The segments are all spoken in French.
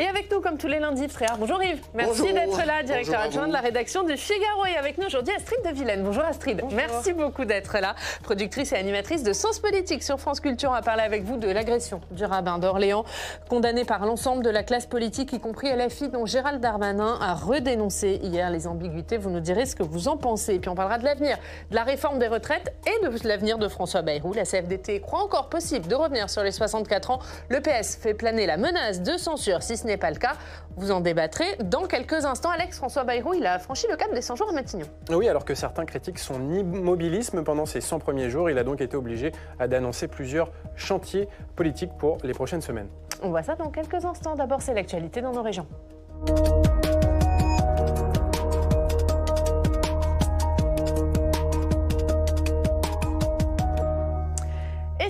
Et avec nous, comme tous les lundis, frère. Bonjour Yves, merci d'être là, directeur adjoint de la rédaction du Figaro. Et avec nous aujourd'hui, Astrid de Vilaine. Bonjour Astrid, merci beaucoup d'être là. Productrice et animatrice de Sens Politique sur France Culture. On va parler avec vous de l'agression du rabbin d'Orléans, condamné par l'ensemble de la classe politique, y compris LFI, dont Gérald Darmanin a redénoncé hier les ambiguïtés. Vous nous direz ce que vous en pensez. Et puis on parlera de l'avenir, de la réforme des retraites et de l'avenir de François Bayrou. La CFDT croit encore possible de revenir sur les 64 ans. Le PS fait planer la menace de censure si ce n'est pas le cas. Vous en débattrez dans quelques instants. Alex, François Bayrou, il a franchi le cap des 100 jours à Matignon. Oui, alors que certains critiquent son immobilisme pendant ses 100 premiers jours, il a donc été obligé d'annoncer plusieurs chantiers politiques pour les prochaines semaines. On voit ça dans quelques instants. D'abord, c'est l'actualité dans nos régions.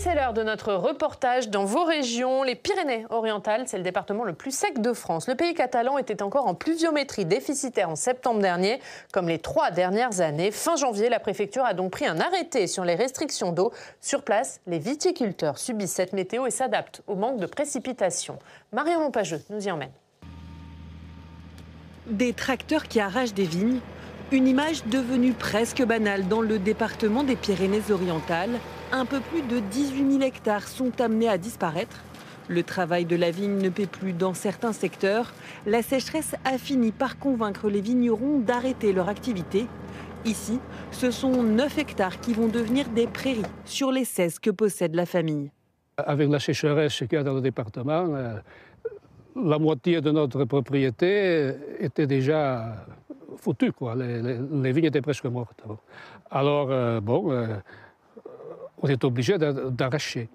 C'est l'heure de notre reportage dans vos régions. Les Pyrénées-Orientales, c'est le département le plus sec de France. Le pays catalan était encore en pluviométrie déficitaire en septembre dernier, comme les 3 dernières années. Fin janvier, la préfecture a donc pris un arrêté sur les restrictions d'eau. Sur place, les viticulteurs subissent cette météo et s'adaptent au manque de précipitations. Marion Lompageux nous y emmène. Des tracteurs qui arrachent des vignes, une image devenue presque banale dans le département des Pyrénées-Orientales. Un peu plus de 18 000 hectares sont amenés à disparaître. Le travail de la vigne ne paie plus dans certains secteurs. La sécheresse a fini par convaincre les vignerons d'arrêter leur activité. Ici, ce sont 9 hectares qui vont devenir des prairies sur les 16 que possède la famille. Avec la sécheresse qu'il y a dans le département, la moitié de notre propriété était déjà foutue, quoi. Les vignes étaient presque mortes. Alors, on est obligé d'arracher.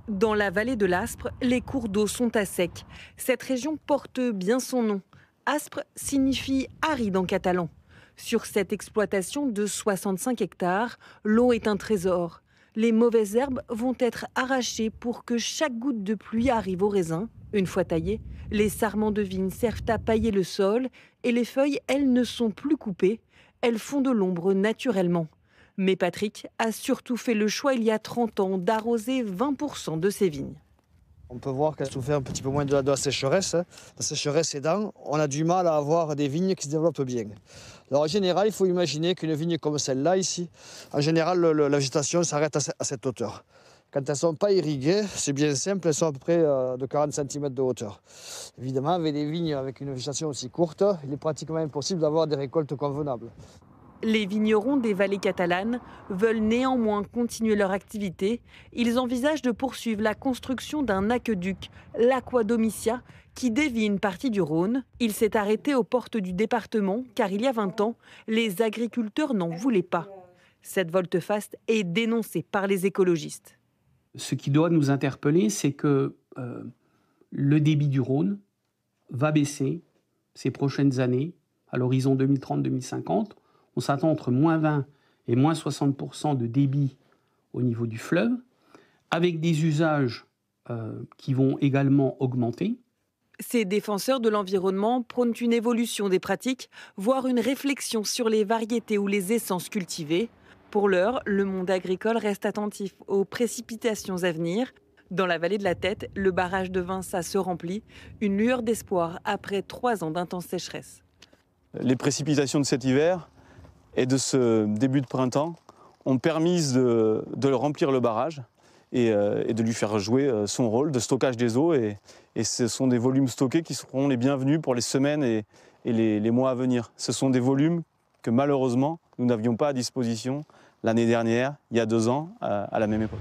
Dans la vallée de l'Aspre, les cours d'eau sont à sec. Cette région porte bien son nom. Aspre signifie aride en catalan. Sur cette exploitation de 65 hectares, l'eau est un trésor. Les mauvaises herbes vont être arrachées pour que chaque goutte de pluie arrive au raisin. Une fois taillées, les sarments de vigne servent à pailler le sol et les feuilles, elles, ne sont plus coupées. Elles font de l'ombre naturellement. Mais Patrick a surtout fait le choix il y a 30 ans d'arroser 20% de ses vignes. On peut voir qu'elle souffre un petit peu moins de la sécheresse. La sécheresse aidant, on a du mal à avoir des vignes qui se développent bien. Alors en général, il faut imaginer qu'une vigne comme celle-là ici, en général, la végétation s'arrête à cette hauteur. Quand elles ne sont pas irriguées, c'est bien simple, elles sont à peu près de 40 cm de hauteur. Évidemment, avec des vignes avec une végétation aussi courte, il est pratiquement impossible d'avoir des récoltes convenables. Les vignerons des vallées catalanes veulent néanmoins continuer leur activité. Ils envisagent de poursuivre la construction d'un aqueduc, l'Aqua-Domicia, qui dévie une partie du Rhône. Il s'est arrêté aux portes du département car il y a 20 ans, les agriculteurs n'en voulaient pas. Cette volte-face est dénoncée par les écologistes. Ce qui doit nous interpeller, c'est que le débit du Rhône va baisser ces prochaines années, à l'horizon 2030-2050. On s'attend entre moins 20 et moins 60% de débit au niveau du fleuve, avec des usages qui vont également augmenter. Ces défenseurs de l'environnement prônent une évolution des pratiques, voire une réflexion sur les variétés ou les essences cultivées. Pour l'heure, le monde agricole reste attentif aux précipitations à venir. Dans la vallée de la Tête, le barrage de Vinça se remplit, une lueur d'espoir après 3 ans d'intense sécheresse. Les précipitations de cet hiver et de ce début de printemps ont permis de remplir le barrage et de lui faire jouer son rôle de stockage des eaux. Et ce sont des volumes stockés qui seront les bienvenus pour les semaines et les mois à venir. Ce sont des volumes que malheureusement nous n'avions pas à disposition l'année dernière, il y a 2 ans, à la même époque.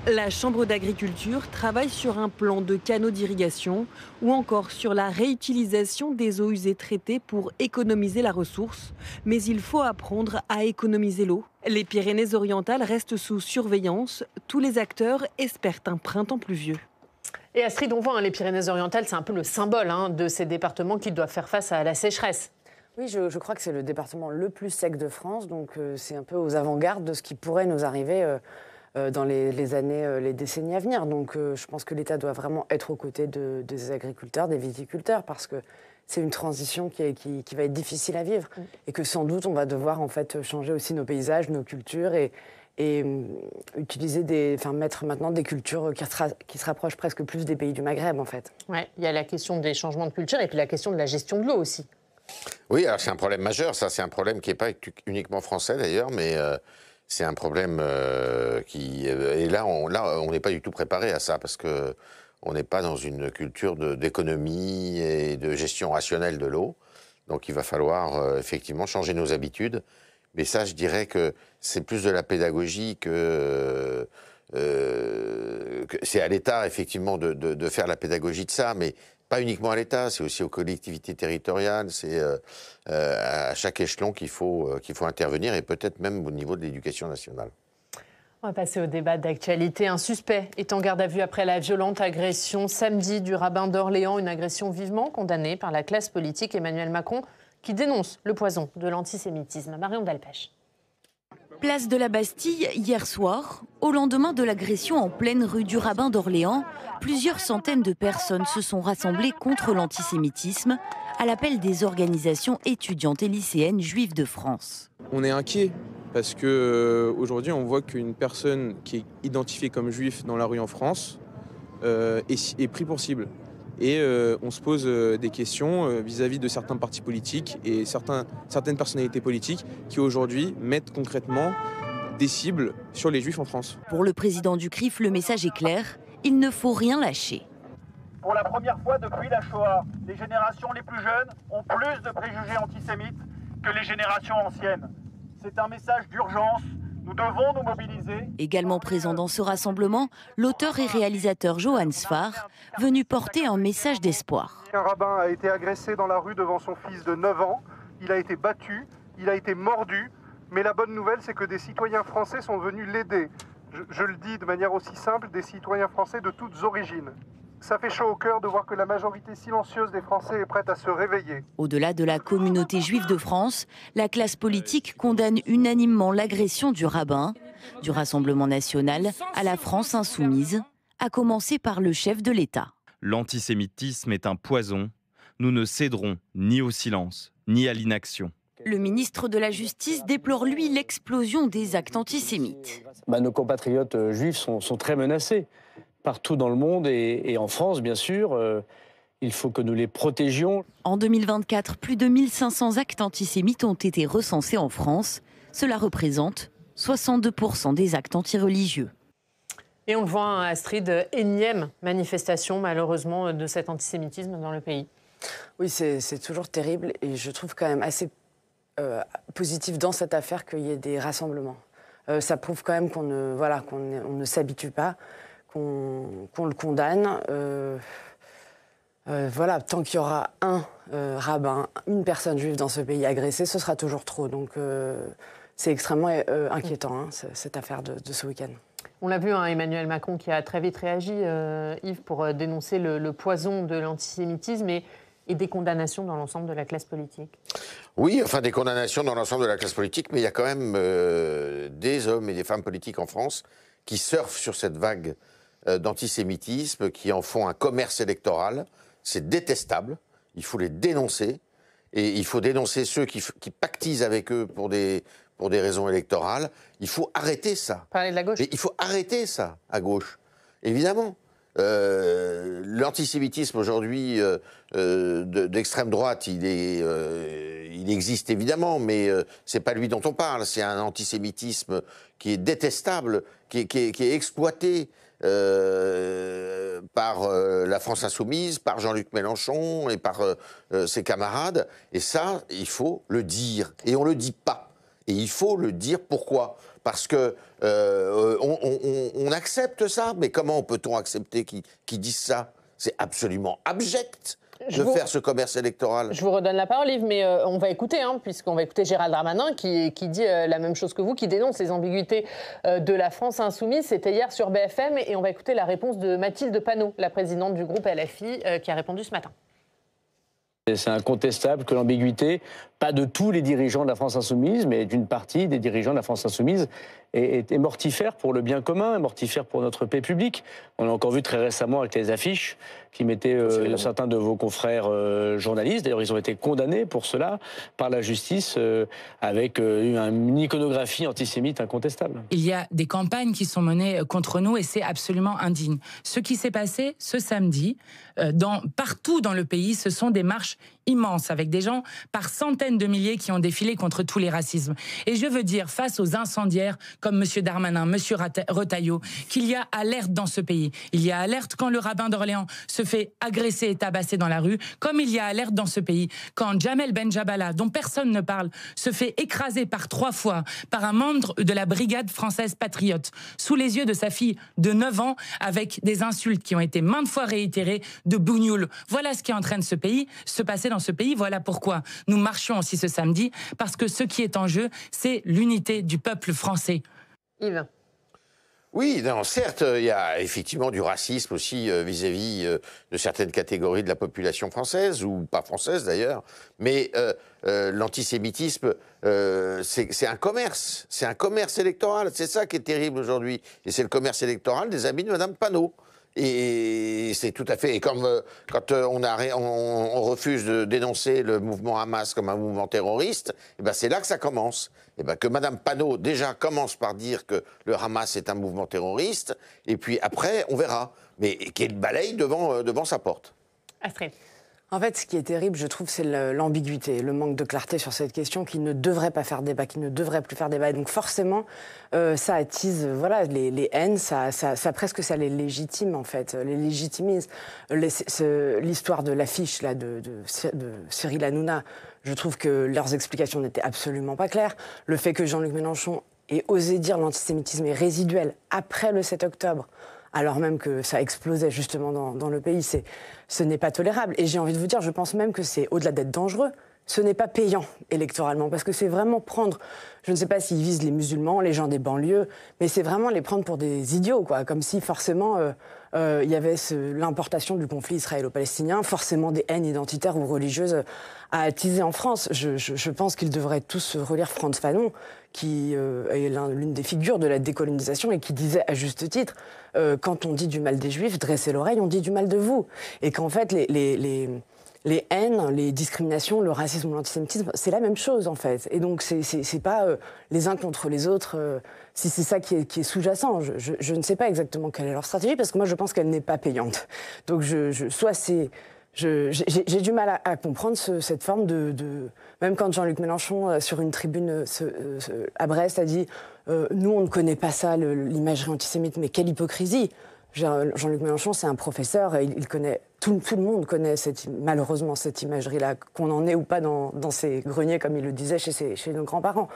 La Chambre d'agriculture travaille sur un plan de canaux d'irrigation ou encore sur la réutilisation des eaux usées traitées pour économiser la ressource. Mais il faut apprendre à économiser l'eau. Les Pyrénées-Orientales restent sous surveillance. Tous les acteurs espèrent un printemps pluvieux. Et Astrid, on voit, les Pyrénées-Orientales, c'est un peu le symbole de ces départements qui doivent faire face à la sécheresse. Oui, je crois que c'est le département le plus sec de France, donc c'est un peu aux avant-gardes de ce qui pourrait nous arriver dans les années, les décennies à venir. Donc je pense que l'État doit vraiment être aux côtés des agriculteurs, des viticulteurs, parce que c'est une transition qui va être difficile à vivre et que sans doute on va devoir en fait changer aussi nos paysages, nos cultures et utiliser mettre maintenant des cultures qui se rapprochent presque plus des pays du Maghreb, en fait. Ouais, il y a la question des changements de culture et puis la question de la gestion de l'eau aussi. Oui, alors c'est un problème majeur. Ça, c'est un problème qui n'est pas uniquement français d'ailleurs, mais c'est un problème qui... Et là, on n'est pas du tout préparé à ça parce que on n'est pas dans une culture d'économie et de gestion rationnelle de l'eau. Donc il va falloir effectivement changer nos habitudes. Mais ça, je dirais que c'est plus de la pédagogie que c'est à l'État, effectivement, de faire la pédagogie de ça, mais pas uniquement à l'État, c'est aussi aux collectivités territoriales, c'est à chaque échelon qu'il faut intervenir, et peut-être même au niveau de l'éducation nationale. On va passer au débat d'actualité. Un suspect est en garde à vue après la violente agression samedi du rabbin d'Orléans, une agression vivement condamnée par la classe politique. Emmanuel Macron qui dénonce le poison de l'antisémitisme. Marion Delpech. Place de la Bastille, hier soir, au lendemain de l'agression en pleine rue du Rabbin d'Orléans, plusieurs centaines de personnes se sont rassemblées contre l'antisémitisme à l'appel des organisations étudiantes et lycéennes juives de France. On est inquiet parce qu'aujourd'hui on voit qu'une personne qui est identifiée comme juif dans la rue en France est pris pour cible. Et on se pose des questions vis-à-vis de certains partis politiques et certaines personnalités politiques qui aujourd'hui mettent concrètement des cibles sur les juifs en France. Pour le président du CRIF, le message est clair, il ne faut rien lâcher. Pour la première fois depuis la Shoah, les générations les plus jeunes ont plus de préjugés antisémites que les générations anciennes. C'est un message d'urgence. Nous devons nous mobiliser. Également présent dans ce rassemblement, l'auteur et réalisateur Johann Sfar, venu porter un message d'espoir. Un rabbin a été agressé dans la rue devant son fils de 9 ans. Il a été battu, il a été mordu. Mais la bonne nouvelle, c'est que des citoyens français sont venus l'aider. Je le dis de manière aussi simple, des citoyens français de toutes origines. Ça fait chaud au cœur de voir que la majorité silencieuse des Français est prête à se réveiller. Au-delà de la communauté juive de France, la classe politique condamne unanimement l'agression du rabbin, du Rassemblement national à la France insoumise, à commencer par le chef de l'État. L'antisémitisme est un poison. Nous ne céderons ni au silence, ni à l'inaction. Le ministre de la Justice déplore, lui, l'explosion des actes antisémites. Nos compatriotes juifs sont très menacés. Partout dans le monde et en France, bien sûr, il faut que nous les protégions. En 2024, plus de 1500 actes antisémites ont été recensés en France. Cela représente 62% des actes antireligieux. Et on le voit, Astrid, énième manifestation, malheureusement, de cet antisémitisme dans le pays. Oui, c'est toujours terrible et je trouve quand même assez positif dans cette affaire qu'il y ait des rassemblements. Ça prouve quand même qu'on ne s'habitue pas, qu'on le condamne. Tant qu'il y aura un rabbin, une personne juive dans ce pays agressée, ce sera toujours trop. Donc c'est extrêmement inquiétant, cette affaire de ce week-end. On l'a vu, Emmanuel Macron qui a très vite réagi, Yves, pour dénoncer le poison de l'antisémitisme et des condamnations dans l'ensemble de la classe politique. Oui, enfin des condamnations dans l'ensemble de la classe politique, mais il y a quand même des hommes et des femmes politiques en France qui surfent sur cette vague d'antisémitisme, qui en font un commerce électoral. C'est détestable, il faut les dénoncer, et il faut dénoncer ceux qui pactisent avec eux pour des raisons électorales. Il faut arrêter ça. Parler de la gauche. Et il faut arrêter ça, à gauche, évidemment. L'antisémitisme aujourd'hui d'extrême droite, il existe évidemment, mais c'est pas lui dont on parle. C'est un antisémitisme qui est détestable, qui est exploité par la France insoumise, par Jean-Luc Mélenchon et par ses camarades. Et ça, il faut le dire. Et on le dit pas. Et il faut le dire. Pourquoi ? Parce que on accepte ça, mais comment peut-on accepter qu'ils disent ça ? C'est absolument abject de faire ce commerce électoral. Je vous redonne la parole, Yves, mais on va écouter, puisqu'on va écouter Gérald Darmanin qui dit la même chose que vous, qui dénonce les ambiguïtés de la France insoumise. C'était hier sur BFM, et on va écouter la réponse de Mathilde Panot, la présidente du groupe LFI, qui a répondu ce matin. C'est incontestable que l'ambiguïté, pas de tous les dirigeants de la France insoumise, mais d'une partie des dirigeants de la France insoumise, est mortifère pour le bien commun, est mortifère pour notre paix publique. On a encore vu très récemment avec les affiches qui mettait certains de vos confrères journalistes. D'ailleurs, ils ont été condamnés pour cela par la justice avec une iconographie antisémite incontestable. Il y a des campagnes qui sont menées contre nous et c'est absolument indigne. Ce qui s'est passé ce samedi, partout dans le pays, ce sont des marches immenses avec des gens par centaines de milliers qui ont défilé contre tous les racismes. Et je veux dire, face aux incendiaires comme M. Darmanin, M. Retailleau, qu'il y a alerte dans ce pays. Il y a alerte quand le rabbin d'Orléans se fait agresser et tabasser dans la rue, comme il y a alerte dans ce pays quand Jamel Benjabala, dont personne ne parle, se fait écraser par 3 fois par un membre de la brigade française patriote, sous les yeux de sa fille de 9 ans, avec des insultes qui ont été maintes fois réitérées de bougnoul. Voilà ce qui est en train de se passer dans ce pays. Voilà pourquoi nous marchions aussi ce samedi, parce que ce qui est en jeu, c'est l'unité du peuple français. Yves. Oui, non, certes, il y a effectivement du racisme aussi vis-à-vis de certaines catégories de la population française, ou pas française d'ailleurs, mais l'antisémitisme, c'est un commerce électoral, c'est ça qui est terrible aujourd'hui, et c'est le commerce électoral des amis de Mme Panot. Et c'est tout à fait... Et comme quand on refuse de dénoncer le mouvement Hamas comme un mouvement terroriste, et ben c'est là que ça commence. Et ben que Mme Panot, déjà, commence par dire que le Hamas est un mouvement terroriste, et puis après, on verra. Mais qu'elle balaye devant sa porte. Astrid. En fait, ce qui est terrible, je trouve, c'est l'ambiguïté, le manque de clarté sur cette question qui ne devrait pas faire débat, qui ne devrait plus faire débat. Et donc forcément, ça attise les haines, ça presque ça les légitime, en fait, les légitimise. L'histoire de l'affiche là, de Cyril Hanouna, je trouve que leurs explications n'étaient absolument pas claires. Le fait que Jean-Luc Mélenchon ait osé dire l'antisémitisme est résiduel après le 7 octobre, alors même que ça explosait justement dans le pays, ce n'est pas tolérable. Et j'ai envie de vous dire, je pense même que c'est, au-delà d'être dangereux, ce n'est pas payant électoralement, parce que c'est vraiment prendre, je ne sais pas s'ils visent les musulmans, les gens des banlieues, mais c'est vraiment les prendre pour des idiots, quoi, comme si forcément il y avait l'importation du conflit israélo-palestinien, forcément des haines identitaires ou religieuses à attiser en France. Je pense qu'ils devraient tous relire Frantz Fanon, qui est l'une des figures de la décolonisation et qui disait à juste titre, quand on dit du mal des Juifs, dressez l'oreille, on dit du mal de vous. Et qu'en fait, les haines, les discriminations, le racisme ou l'antisémitisme, c'est la même chose en fait. Et donc c'est pas les uns contre les autres, si c'est ça qui est sous-jacent. Je ne sais pas exactement quelle est leur stratégie, parce que moi je pense qu'elle n'est pas payante. Donc j'ai du mal à comprendre cette forme de... Même quand Jean-Luc Mélenchon, sur une tribune à Brest, a dit « Nous, on ne connaît pas ça, l'imagerie antisémite, mais quelle hypocrisie !» Jean-Luc Mélenchon, c'est un professeur, et il connaît... Tout le monde connaît malheureusement cette imagerie-là, qu'on en ait ou pas dans ses greniers, comme il le disait chez nos grands-parents.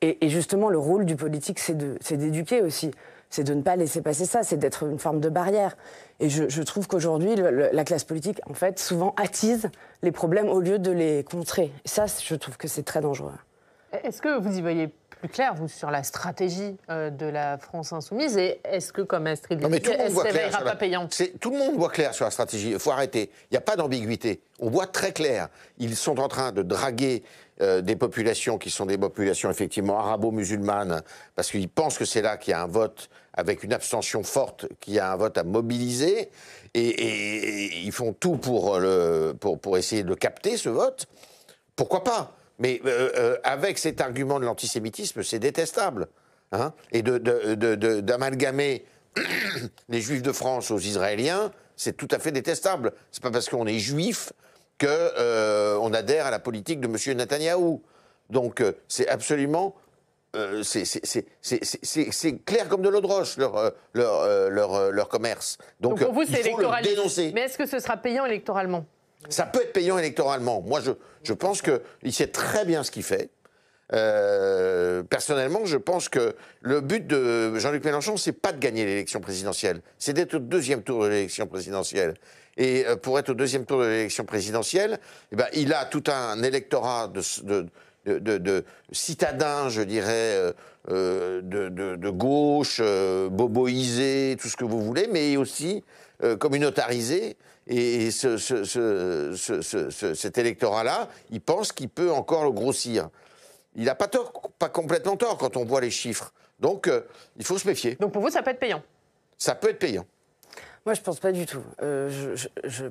Et justement, le rôle du politique, c'est d'éduquer aussi. C'est de ne pas laisser passer ça, c'est d'être une forme de barrière. Et je trouve qu'aujourd'hui, la classe politique, en fait, souvent attise les problèmes au lieu de les contrer. Et ça, je trouve que c'est très dangereux. Est-ce que vous y voyez plus clair, vous, sur la stratégie de la France insoumise, et est-ce que, comme Astrid dit, elle ne se réveillera pas payante? Tout le monde voit clair sur la stratégie. Il faut arrêter. Il n'y a pas d'ambiguïté. On voit très clair. Ils sont en train de draguer des populations qui sont des populations effectivement arabo-musulmanes, parce qu'ils pensent que c'est là qu'il y a un vote avec une abstention forte, qu'il y a un vote à mobiliser, et ils font tout pour essayer de le capter, ce vote. Pourquoi pas? Mais avec cet argument de l'antisémitisme, c'est détestable. Hein, et d'amalgamer les Juifs de France aux Israéliens, c'est tout à fait détestable. C'est pas parce qu'on est juif qu'on adhère à la politique de M. Netanyahou. Donc c'est absolument... c'est clair comme de l'eau de roche, leur commerce. Donc pour vous, c'est électoraliste. Mais est-ce que ce sera payant électoralement? Ça peut être payant électoralement. Moi, je pense qu'il sait très bien ce qu'il fait. Personnellement, je pense que le but de Jean-Luc Mélenchon, c'est pas de gagner l'élection présidentielle, c'est d'être au deuxième tour de l'élection présidentielle. Et pour être au deuxième tour de l'élection présidentielle, eh ben, il a tout un électorat de citadins, je dirais, de gauche, boboisés, tout ce que vous voulez, mais aussi communautarisés. Et cet électorat-là, il pense qu'il peut encore le grossir. Il n'a pas tort, pas complètement tort quand on voit les chiffres. Donc, il faut se méfier. Donc pour vous, ça peut être payant? Ça peut être payant. Moi, je ne pense pas du tout.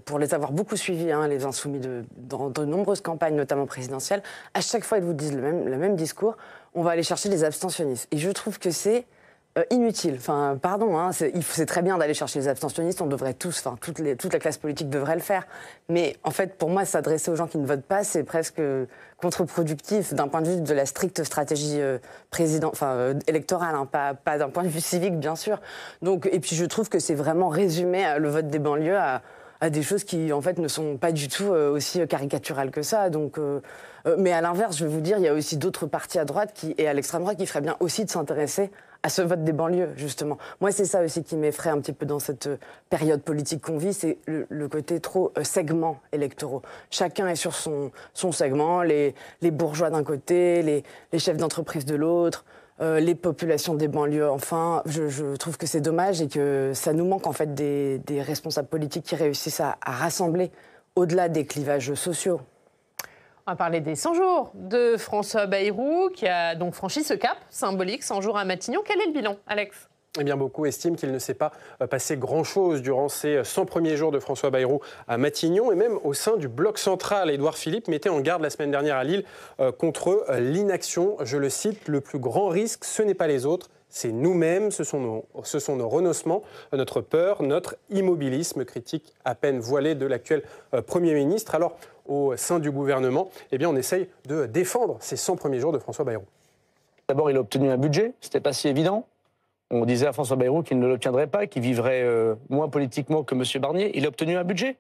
Pour les avoir beaucoup suivis, hein, les Insoumis, dans de nombreuses campagnes, notamment présidentielles, à chaque fois, ils vous disent le même discours. On va aller chercher les abstentionnistes. Et je trouve que c'est inutile. Enfin, pardon, hein, c'est très bien d'aller chercher les abstentionnistes. On devrait tous, enfin, toute la classe politique devrait le faire. Mais en fait, pour moi, s'adresser aux gens qui ne votent pas, c'est presque contre-productif d'un point de vue de la stricte stratégie électorale, hein, pas d'un point de vue civique, bien sûr. Donc, et puis, je trouve que c'est vraiment résumé le vote des banlieues à des choses qui, en fait, ne sont pas du tout aussi caricaturales que ça. Donc, mais à l'inverse, je vais vous dire, il y a aussi d'autres partis à droite et à l'extrême droite qui feraient bien aussi de s'intéresser à ce vote des banlieues, justement. Moi, c'est ça aussi qui m'effraie un petit peu dans cette période politique qu'on vit, c'est le côté trop segment électoraux. Chacun est sur son segment, les bourgeois d'un côté, les chefs d'entreprise de l'autre, les populations des banlieues. Enfin, je trouve que c'est dommage et que ça nous manque en fait des responsables politiques qui réussissent à rassembler au-delà des clivages sociaux. On va parler des 100 jours de François Bayrou, qui a donc franchi ce cap symbolique, 100 jours à Matignon. Quel est le bilan, Alex ? Eh bien, beaucoup estiment qu'il ne s'est pas passé grand-chose durant ces 100 premiers jours de François Bayrou à Matignon. Et même au sein du bloc central, Édouard Philippe mettait en garde la semaine dernière à Lille contre l'inaction. Je le cite, « Le plus grand risque, ce n'est pas les autres, c'est nous-mêmes, ce sont nos renoncements, notre peur, notre immobilisme », critique à peine voilée de l'actuel Premier ministre. Alors, au sein du gouvernement, eh bien, on essaye de défendre ces 100 premiers jours de François Bayrou. D'abord, il a obtenu un budget, c'était pas si évident. On disait à François Bayrou qu'il ne l'obtiendrait pas, qu'il vivrait moins politiquement que M. Barnier. Il a obtenu un budget.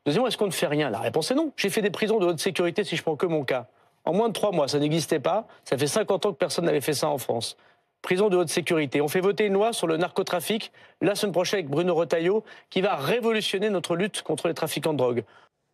Deuxièmement, est-ce qu'on ne fait rien? La réponse est non. J'ai fait des prisons de haute sécurité, si je prends que mon cas. En moins de 3 mois, ça n'existait pas. Ça fait 50 ans que personne n'avait fait ça en France. Prison de haute sécurité. On fait voter une loi sur le narcotrafic, la semaine prochaine avec Bruno Retailleau, qui va révolutionner notre lutte contre les trafiquants de drogue.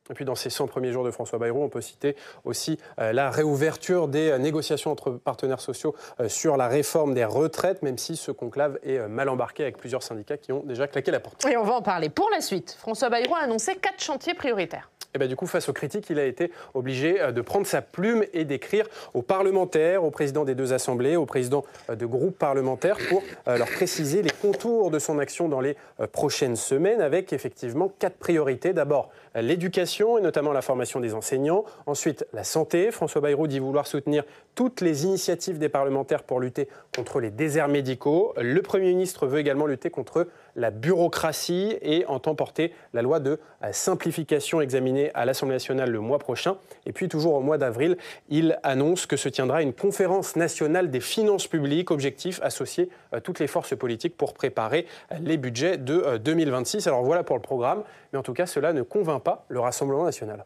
Et puis dans ces 100 premiers jours de François Bayrou, on peut citer aussi la réouverture des négociations entre partenaires sociaux sur la réforme des retraites, même si ce conclave est mal embarqué avec plusieurs syndicats qui ont déjà claqué la porte. Et on va en parler. Pour la suite, François Bayrou a annoncé 4 chantiers prioritaires. Et bien du coup, face aux critiques, il a été obligé de prendre sa plume et d'écrire aux parlementaires, aux présidents des 2 assemblées, aux présidents de groupes parlementaires pour leur préciser les contours de son action dans les prochaines semaines avec effectivement 4 priorités. D'abord, l'éducation et notamment la formation des enseignants. Ensuite, la santé. François Bayrou dit vouloir soutenir toutes les initiatives des parlementaires pour lutter contre les déserts médicaux. Le Premier ministre veut également lutter contre la bureaucratie et entend porter la loi de simplification examinée à l'Assemblée nationale le mois prochain. Et puis, toujours au mois d'avril, il annonce que se tiendra une conférence nationale des finances publiques. Objectif, associer toutes les forces politiques pour préparer les budgets de 2026. Alors voilà pour le programme. Mais en tout cas, cela ne convainc pas le Rassemblement national.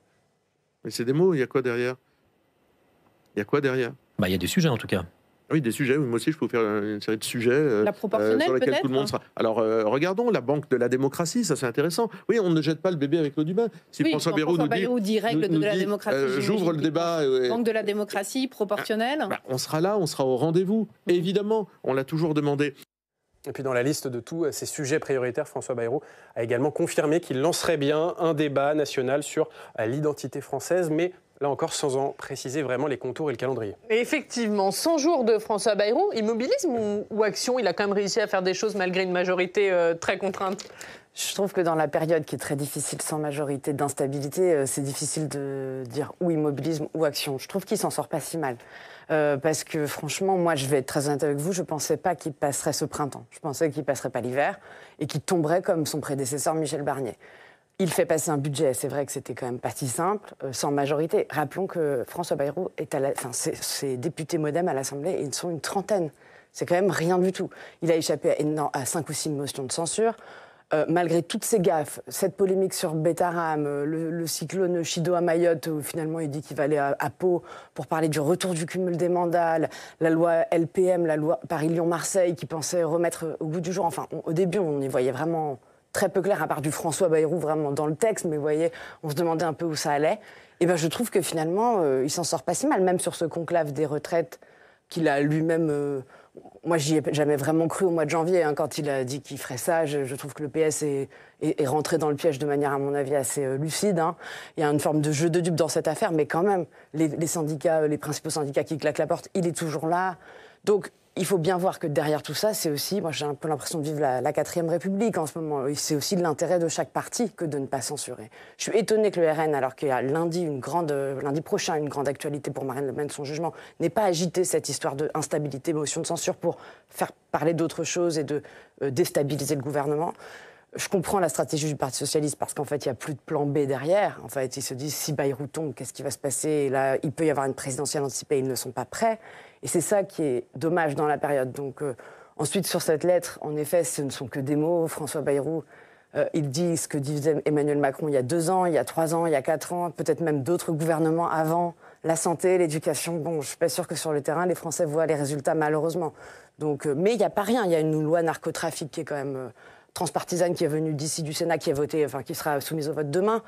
Mais c'est des mots, il y a quoi derrière? Il y a quoi derrière? Il y a des sujets en tout cas. Oui, des sujets. Moi aussi, je peux faire une série de sujets la proportionnelle, sur lesquels peut-être, tout le monde sera. Alors, regardons la banque de la démocratie, ça c'est intéressant. Oui, on ne jette pas le bébé avec l'eau du bain. Si oui, François Bayrou nous dit règle de la démocratie, j'ouvre le débat. Banque de la démocratie, proportionnelle. On sera là, on sera au rendez-vous. Évidemment, on l'a toujours demandé. Et puis dans la liste de tous ces sujets prioritaires, François Bayrou a également confirmé qu'il lancerait bien un débat national sur l'identité française, mais là encore sans en préciser vraiment les contours et le calendrier. Et effectivement, 100 jours de François Bayrou, immobilisme ou action? Il a quand même réussi à faire des choses malgré une majorité très contrainte. Je trouve que dans la période qui est très difficile, sans majorité, d'instabilité, c'est difficile de dire ou immobilisme ou action. Je trouve qu'il s'en sort pas si mal. Parce que franchement, moi, je vais être très honnête avec vous, je ne pensais pas qu'il passerait ce printemps. Je pensais qu'il ne passerait pas l'hiver et qu'il tomberait comme son prédécesseur Michel Barnier. Il fait passer un budget, c'est vrai que c'était quand même pas si simple, sans majorité. Rappelons que François Bayrou est ses députés MoDem à l'Assemblée, ils sont une trentaine. C'est quand même rien du tout. Il a échappé à 5 ou 6 motions de censure. Malgré toutes ces gaffes, cette polémique sur Betaram, le cyclone Chido à Mayotte, où finalement il dit qu'il va aller à Pau pour parler du retour du cumul des mandats, la loi LPM, la loi Paris-Lyon-Marseille, qui pensait remettre au goût du jour. Enfin, au début, on y voyait vraiment très peu clair, à part du François Bayrou vraiment dans le texte, mais vous voyez, on se demandait un peu où ça allait. Et ben, je trouve que finalement, il s'en sort pas si mal, même sur ce conclave des retraites qu'il a lui-même... Moi, j'y ai jamais vraiment cru au mois de janvier, quand il a dit qu'il ferait ça. Je trouve que le PS est rentré dans le piège de manière, à mon avis, assez lucide. Il y a une forme de jeu de dupe dans cette affaire, mais quand même, les syndicats, les principaux syndicats qui claquent la porte, il est toujours là. Donc, il faut bien voir que derrière tout ça, c'est aussi, moi j'ai un peu l'impression de vivre la 4e République en ce moment. C'est aussi de l'intérêt de chaque parti que de ne pas censurer. Je suis étonnée que le RN, alors qu'il y a lundi prochain une grande actualité pour Marine Le Pen, son jugement, n'ait pas agité cette histoire d'instabilité, motion de censure pour faire parler d'autre chose et de déstabiliser le gouvernement. Je comprends la stratégie du Parti socialiste parce qu'en fait, il n'y a plus de plan B derrière. En fait, ils se disent, si Bayrou tombe, qu'est-ce qui va se passer? Et là, il peut y avoir une présidentielle anticipée, ils ne sont pas prêts. Et c'est ça qui est dommage dans la période. Donc, ensuite, sur cette lettre, en effet, ce ne sont que des mots. François Bayrou, il dit ce que disait Emmanuel Macron il y a 2 ans, il y a 3 ans, il y a 4 ans, peut-être même d'autres gouvernements avant. La santé, l'éducation, bon, je ne suis pas sûre que sur le terrain, les Français voient les résultats, malheureusement. Donc, mais il n'y a pas rien. Il y a une loi narcotrafic qui est quand même transpartisane, qui est venue d'ici du Sénat, qui sera soumise au vote demain.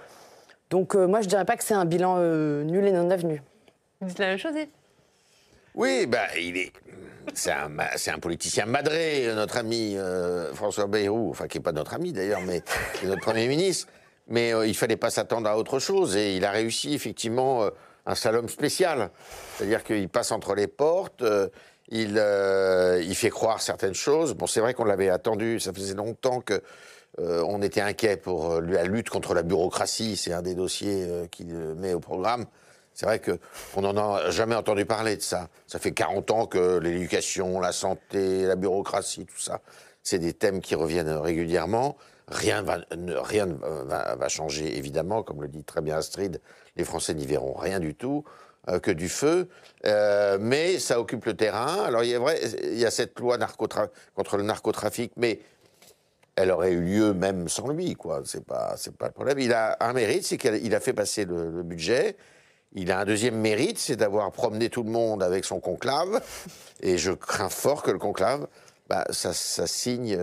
Donc, moi, je ne dirais pas que c'est un bilan nul et non avenu. Vous dites la même chose, Yves ? Oui, c'est un politicien madré, notre ami François Bayrou, enfin qui n'est pas notre ami d'ailleurs, mais c'est notre Premier ministre. Mais il ne fallait pas s'attendre à autre chose et il a réussi effectivement un slalom spécial. C'est-à-dire qu'il passe entre les portes, il fait croire certaines choses. Bon, c'est vrai qu'on l'avait attendu, ça faisait longtemps qu'on était inquiet pour la lutte contre la bureaucratie, c'est un des dossiers qu'il met au programme. C'est vrai qu'on n'en a jamais entendu parler de ça. Ça fait 40 ans que l'éducation, la santé, la bureaucratie, tout ça, c'est des thèmes qui reviennent régulièrement. Rien ne va changer, évidemment. Comme le dit très bien Astrid, les Français n'y verront rien du tout, que du feu. Mais ça occupe le terrain. Alors, il y a cette loi contre le narcotrafic, mais elle aurait eu lieu même sans lui, quoi. C'est pas le problème. Il a un mérite, c'est qu'il a fait passer le budget. Il a un deuxième mérite, c'est d'avoir promené tout le monde avec son conclave. Et je crains fort que le conclave, ça signe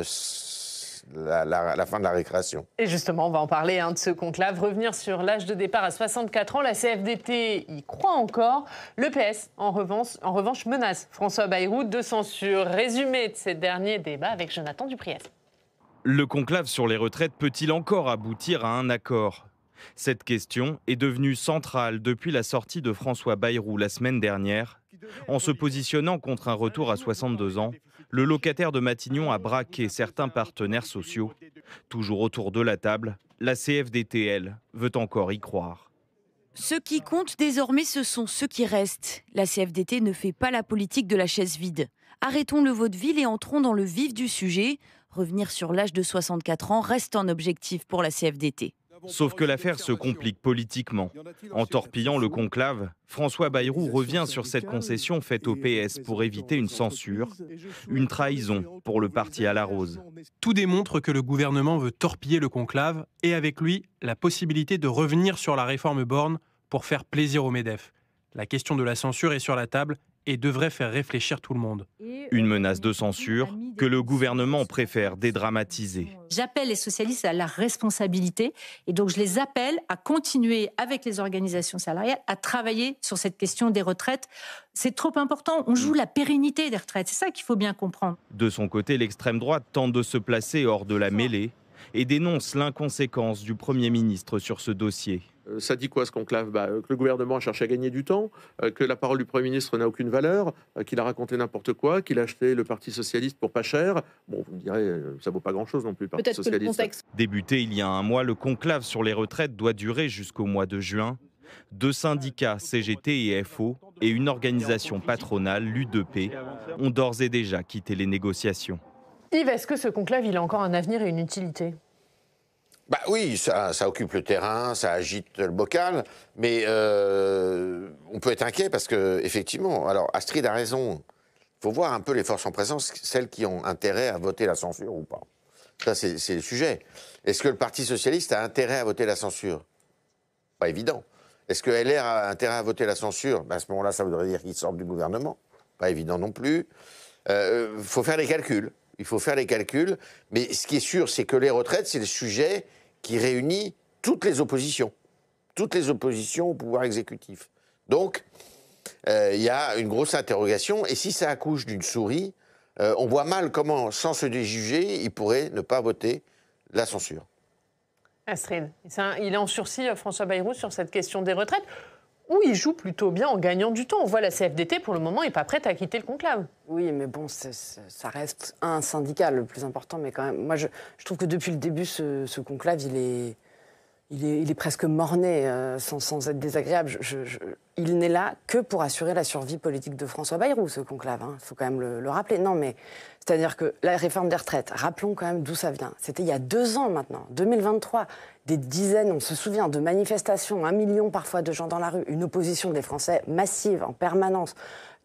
la fin de la récréation. Et justement, on va en parler de ce conclave. Revenir sur l'âge de départ à 64 ans. La CFDT y croit encore. Le PS, en revanche, menace François Bayrou de censure. Résumé de ces derniers débats avec Jonathan Dupriez. Le conclave sur les retraites peut-il encore aboutir à un accord ? Cette question est devenue centrale depuis la sortie de François Bayrou la semaine dernière. En se positionnant contre un retour à 62 ans, le locataire de Matignon a braqué certains partenaires sociaux. Toujours autour de la table, la CFDT, elle, veut encore y croire. Ceux qui comptent désormais, ce sont ceux qui restent. La CFDT ne fait pas la politique de la chaise vide. Arrêtons le vaudeville et entrons dans le vif du sujet. Revenir sur l'âge de 64 ans reste un objectif pour la CFDT. Sauf que l'affaire se complique politiquement. En torpillant le conclave, François Bayrou revient sur cette concession faite au PS pour éviter une censure, une trahison pour le parti à la rose. Tout démontre que le gouvernement veut torpiller le conclave et avec lui, la possibilité de revenir sur la réforme Borne pour faire plaisir au MEDEF. La question de la censure est sur la table et devrait faire réfléchir tout le monde. Une menace de censure que le gouvernement préfère dédramatiser. J'appelle les socialistes à la responsabilité et donc je les appelle à continuer avec les organisations salariales à travailler sur cette question des retraites. C'est trop important, on joue la pérennité des retraites, c'est ça qu'il faut bien comprendre. De son côté, l'extrême droite tente de se placer hors de la mêlée et dénonce l'inconséquence du Premier ministre sur ce dossier. Ça dit quoi ce conclave ? Que le gouvernement cherche à gagner du temps, que la parole du Premier ministre n'a aucune valeur, qu'il a raconté n'importe quoi, qu'il a acheté le Parti socialiste pour pas cher. Bon, vous me direz, ça vaut pas grand-chose non plus, le Parti socialiste. Que le contexte... Débuté il y a un mois, le conclave sur les retraites doit durer jusqu'au mois de juin. 2 syndicats, CGT et FO, et une organisation patronale, l'U2P, ont d'ores et déjà quitté les négociations. Yves, est-ce que ce conclave, il a encore un avenir et une utilité ? Oui, ça occupe le terrain, ça agite le bocal, mais on peut être inquiet parce que, effectivement, alors Astrid a raison, il faut voir un peu les forces en présence, celles qui ont intérêt à voter la censure ou pas. Ça, c'est le sujet. Est-ce que le Parti socialiste a intérêt à voter la censure ? Pas évident. Est-ce que LR a intérêt à voter la censure ? À ce moment-là, ça voudrait dire qu'ils sortent du gouvernement. Pas évident non plus. Faut faire les calculs. Il faut faire les calculs, mais ce qui est sûr, c'est que les retraites, c'est le sujet qui réunit toutes les oppositions au pouvoir exécutif. Donc, il y a une grosse interrogation, et si ça accouche d'une souris, on voit mal comment, sans se déjuger, il pourrait ne pas voter la censure. Astrid, il est en sursis, François Bayrou, sur cette question des retraites, où il joue plutôt bien en gagnant du temps. On voit la CFDT, pour le moment, n'est pas prête à quitter le conclave. Oui, mais bon, ça reste un syndicat le plus important. Mais quand même, moi, je trouve que depuis le début, ce conclave, il est presque mort-né, sans être désagréable. Il n'est là que pour assurer la survie politique de François Bayrou, ce conclave. Il faut quand même le rappeler. Non, mais c'est-à-dire que la réforme des retraites, rappelons quand même d'où ça vient. C'était il y a 2 ans maintenant, 2023. Des dizaines, on se souvient, de manifestations, 1 million parfois de gens dans la rue, une opposition des Français massive, en permanence,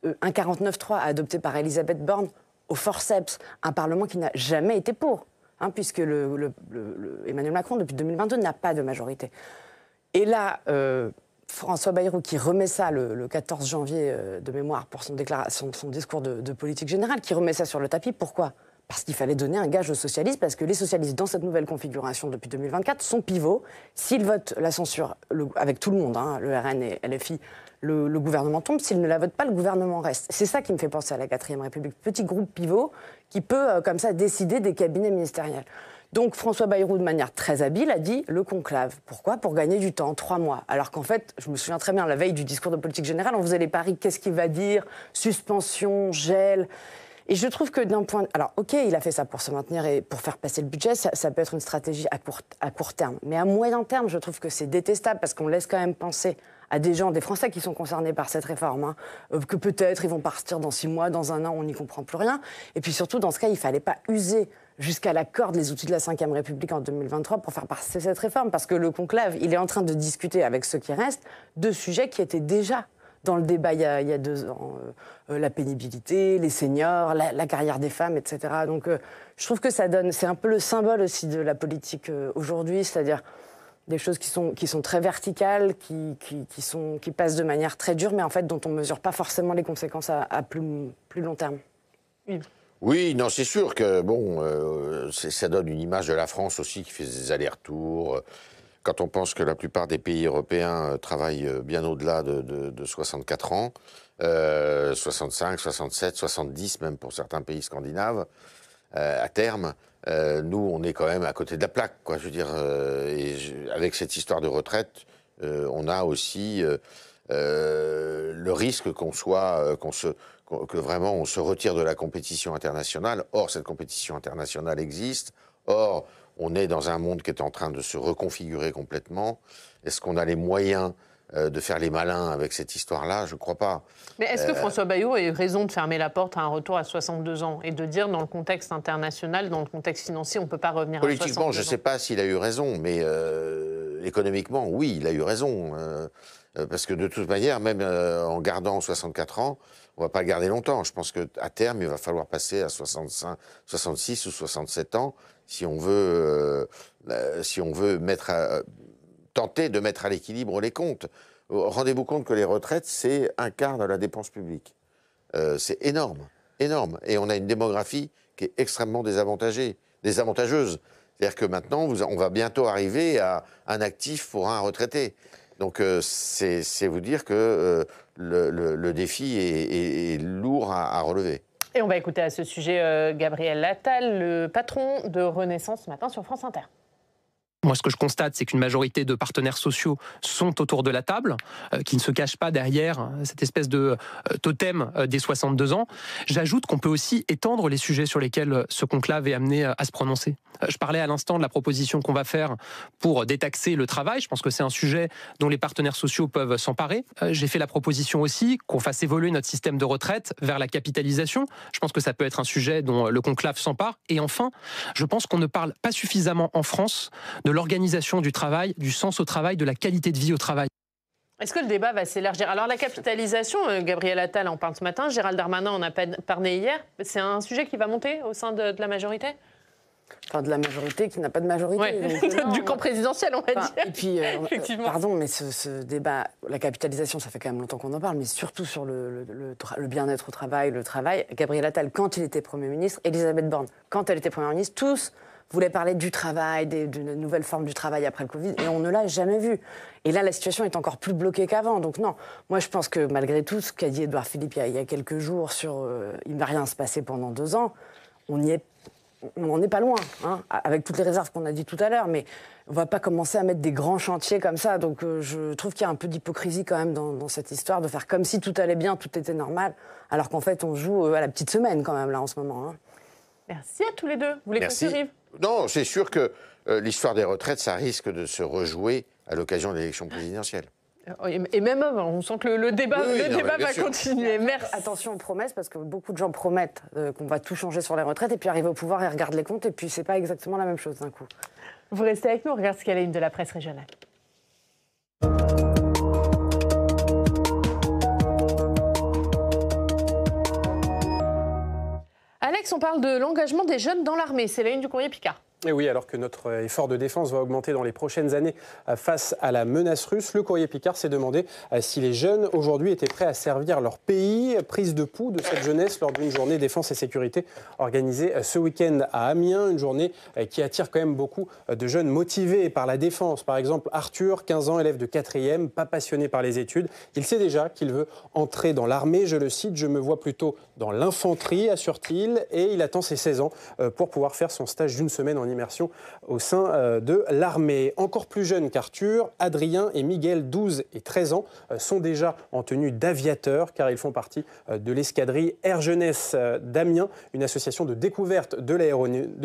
un 49.3 adopté par Elisabeth Borne au forceps, un Parlement qui n'a jamais été pour. Puisque Emmanuel Macron, depuis 2022, n'a pas de majorité. Et là, François Bayrou, qui remet ça le 14 janvier de mémoire pour son discours de politique générale, qui remet ça sur le tapis, pourquoi ? Parce qu'il fallait donner un gage aux socialistes, parce que les socialistes, dans cette nouvelle configuration depuis 2024, sont pivots. S'ils votent la censure avec tout le monde, le RN et LFI, le gouvernement tombe. S'ils ne la votent pas, le gouvernement reste. C'est ça qui me fait penser à la 4e République. Petit groupe pivot qui peut, comme ça, décider des cabinets ministériels. Donc François Bayrou, de manière très habile, a dit le conclave. Pourquoi ? Pour gagner du temps, 3 mois. Alors qu'en fait, je me souviens très bien, la veille du discours de politique générale, on faisait les paris, qu'est-ce qu'il va dire ? Suspension, gel. Et je trouve que d'un point... Alors, OK, il a fait ça pour se maintenir et pour faire passer le budget, ça peut être une stratégie à court terme. Mais à moyen terme, je trouve que c'est détestable parce qu'on laisse quand même penser à des gens, des Français qui sont concernés par cette réforme, que peut-être ils vont partir dans 6 mois, dans 1 an, on n'y comprend plus rien. Et puis surtout, dans ce cas, il ne fallait pas user jusqu'à la corde les outils de la 5e République en 2023 pour faire passer cette réforme. Parce que le conclave, il est en train de discuter avec ceux qui restent de sujets qui étaient déjà dans le débat il y a 2 ans, la pénibilité, les seniors, la carrière des femmes, etc. Donc je trouve que ça donne, c'est un peu le symbole aussi de la politique aujourd'hui, c'est-à-dire des choses qui sont très verticales, qui passent de manière très dure, mais en fait dont on ne mesure pas forcément les conséquences à plus long terme. Oui, non, c'est sûr que ça donne une image de la France aussi qui fait des allers-retours. Quand on pense que la plupart des pays européens travaillent bien au-delà de 64 ans, 65, 67, 70 même pour certains pays scandinaves, à terme, nous on est quand même à côté de la plaque, quoi. Je veux dire, avec cette histoire de retraite, on a aussi le risque que vraiment on se retire de la compétition internationale. Or, cette compétition internationale existe. Or, on est dans un monde qui est en train de se reconfigurer complètement. Est-ce qu'on a les moyens de faire les malins avec cette histoire-là? Je ne crois pas. Mais est-ce que François Bayrou a eu raison de fermer la porte à un retour à 62 ans et de dire, dans le contexte international, dans le contexte financier, on ne peut pas revenir à 62 ans? Politiquement, je ne sais pas s'il a eu raison, mais économiquement, oui, il a eu raison. Parce que de toute manière, même en gardant 64 ans, on ne va pas le garder longtemps. Je pense qu'à terme, il va falloir passer à 65, 66 ou 67 ans si on veut tenter de mettre à l'équilibre les comptes. Rendez-vous compte que les retraites, c'est 1/4 de la dépense publique. C'est énorme, énorme. Et on a une démographie qui est extrêmement désavantageuse. C'est-à-dire que maintenant, on va bientôt arriver à un actif pour un retraité. Donc c'est vous dire que le défi est lourd à relever. Et on va écouter à ce sujet Gabriel Attal, le patron de Renaissance ce matin sur France Inter. Moi, ce que je constate, c'est qu'une majorité de partenaires sociaux sont autour de la table, qui ne se cachent pas derrière cette espèce de totem des 62 ans. J'ajoute qu'on peut aussi étendre les sujets sur lesquels ce conclave est amené à se prononcer. Je parlais à l'instant de la proposition qu'on va faire pour détaxer le travail. Je pense que c'est un sujet dont les partenaires sociaux peuvent s'emparer. J'ai fait la proposition aussi qu'on fasse évoluer notre système de retraite vers la capitalisation. Je pense que ça peut être un sujet dont le conclave s'empare. Et enfin, je pense qu'on ne parle pas suffisamment en France de l'organisation du travail, du sens au travail, de la qualité de vie au travail. Est-ce que le débat va s'élargir? Alors la capitalisation, Gabriel Attal en parle ce matin, Gérald Darmanin en a parlé hier. C'est un sujet qui va monter au sein de la majorité? Enfin, de la majorité qui n'a pas de majorité. Ouais. Donc, du camp présidentiel, on va dire. Et puis, pardon, mais ce débat, la capitalisation, ça fait quand même longtemps qu'on en parle, mais surtout sur le bien-être au travail, le travail. Gabriel Attal, quand il était Premier ministre, Elisabeth Borne, quand elle était Première ministre, tous voulaient parler du travail, d'une nouvelle forme du travail après le Covid, et on ne l'a jamais vu. Et là, la situation est encore plus bloquée qu'avant. Donc non, moi je pense que malgré tout, ce qu'a dit Édouard Philippe il y a quelques jours sur il ne va rien se passer pendant 2 ans, on n'y est on n'en est pas loin, hein, avec toutes les réserves qu'on a dit tout à l'heure, mais on ne va pas commencer à mettre des grands chantiers comme ça. Donc je trouve qu'il y a un peu d'hypocrisie quand même dans cette histoire, de faire comme si tout allait bien, tout était normal, alors qu'en fait on joue à la petite semaine quand même là en ce moment. Hein. Merci à tous les deux. Vous voulez conclure, Yves ? Non, c'est sûr que l'histoire des retraites, ça risque de se rejouer à l'occasion de l'élection présidentielle. Et même avant, on sent que le débat, va continuer. Merci. Attention aux promesses, parce que beaucoup de gens promettent qu'on va tout changer sur les retraites, et puis arrivent au pouvoir et regardent les comptes, et puis c'est pas exactement la même chose d'un coup. Vous restez avec nous, on regarde ce qu'il y a à la une de la presse régionale. Alex, on parle de l'engagement des jeunes dans l'armée. C'est la une du Courrier Picard. Et oui, alors que notre effort de défense va augmenter dans les prochaines années face à la menace russe, le Courrier Picard s'est demandé si les jeunes aujourd'hui étaient prêts à servir leur pays. Prise de pouls de cette jeunesse lors d'une journée défense et sécurité organisée ce week-end à Amiens. Une journée qui attire quand même beaucoup de jeunes motivés par la défense. Par exemple, Arthur, 15 ans, élève de 4e, pas passionné par les études. Il sait déjà qu'il veut entrer dans l'armée. Je le cite, « Je me vois plutôt dans l'infanterie », assure-t-il. Et il attend ses 16 ans pour pouvoir faire son stage d'une semaine en immersion au sein de l'armée. Encore plus jeunes qu'Arthur, Adrien et Miguel, 12 et 13 ans, sont déjà en tenue d'aviateur car ils font partie de l'escadrille Air Jeunesse d'Amiens, une association de découverte de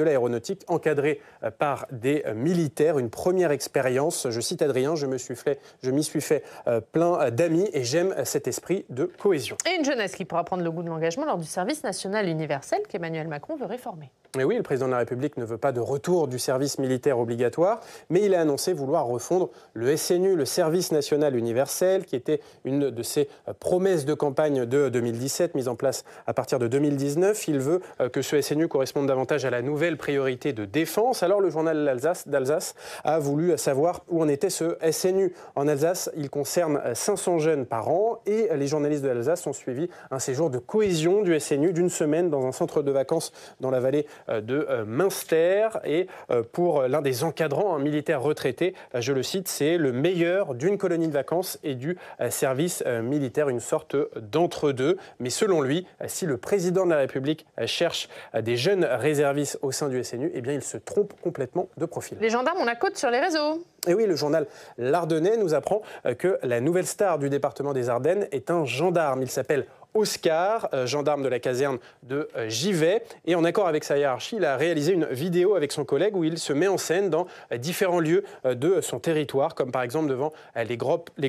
l'aéronautique encadrée par des militaires. Une première expérience, je cite Adrien, je m'y suis fait plein d'amis et j'aime cet esprit de cohésion. Et une jeunesse qui pourra prendre le goût de l'engagement lors du service national universel qu'Emmanuel Macron veut réformer. Et oui, le président de la République ne veut pas de retour du service militaire obligatoire, mais il a annoncé vouloir refondre le SNU, le service national universel, qui était une de ses promesses de campagne de 2017, mise en place à partir de 2019. Il veut que ce SNU corresponde davantage à la nouvelle priorité de défense. Alors le journal d'Alsace a voulu savoir où en était ce SNU. En Alsace, il concerne 500 jeunes par an et les journalistes de l'Alsace ont suivi un séjour de cohésion du SNU d'une semaine dans un centre de vacances dans la vallée de Münster. Et pour l'un des encadrants, un militaire retraité, je le cite, c'est le meilleur d'une colonie de vacances et du service militaire, une sorte d'entre-deux. Mais selon lui, si le président de la République cherche des jeunes réservistes au sein du SNU, eh bien il se trompe complètement de profil. Les gendarmes ont la côte sur les réseaux. Et oui, le journal L'Ardennais nous apprend que la nouvelle star du département des Ardennes est un gendarme. Il s'appelle Oscar, gendarme de la caserne de Givet. Et en accord avec sa hiérarchie, il a réalisé une vidéo avec son collègue où il se met en scène dans différents lieux de son territoire, comme par exemple devant les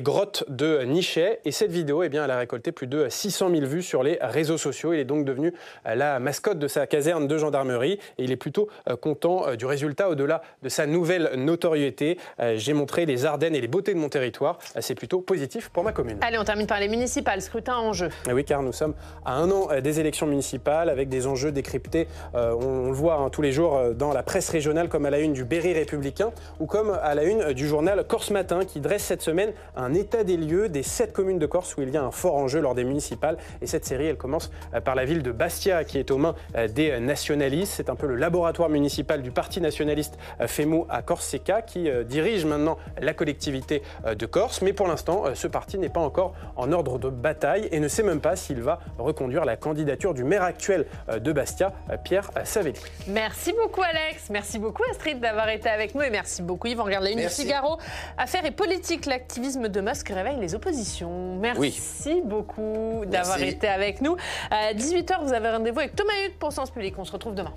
grottes de Nichet. Et cette vidéo, eh bien, elle a récolté plus de 600 000 vues sur les réseaux sociaux. Il est donc devenu la mascotte de sa caserne de gendarmerie. Et il est plutôt content du résultat au-delà de sa nouvelle notoriété. J'ai montré les Ardennes et les beautés de mon territoire. C'est plutôt positif pour ma commune. Allez, on termine par les municipales. Scrutin en jeu. Oui, car nous sommes à un an des élections municipales avec des enjeux décryptés, on le voit tous les jours dans la presse régionale, comme à la une du Berry Républicain ou comme à la une du journal Corse Matin qui dresse cette semaine un état des lieux des 7 communes de Corse où il y a un fort enjeu lors des municipales. Et cette série, elle commence par la ville de Bastia qui est aux mains des nationalistes. C'est un peu le laboratoire municipal du parti nationaliste FEMU à Corsica qui dirige maintenant la collectivité de Corse. Mais pour l'instant, ce parti n'est pas encore en ordre de bataille et ne sait même pas s'il va reconduire la candidature du maire actuel de Bastia, Pierre Savelli. Merci beaucoup Alex, merci beaucoup Astrid d'avoir été avec nous et merci beaucoup Yves. On regarde la une du Figaro. Affaires et politique, l'activisme de Musk réveille les oppositions. Merci beaucoup d'avoir été avec nous. À 18h, vous avez rendez-vous avec Thomas Hutt pour Sens Public. On se retrouve demain.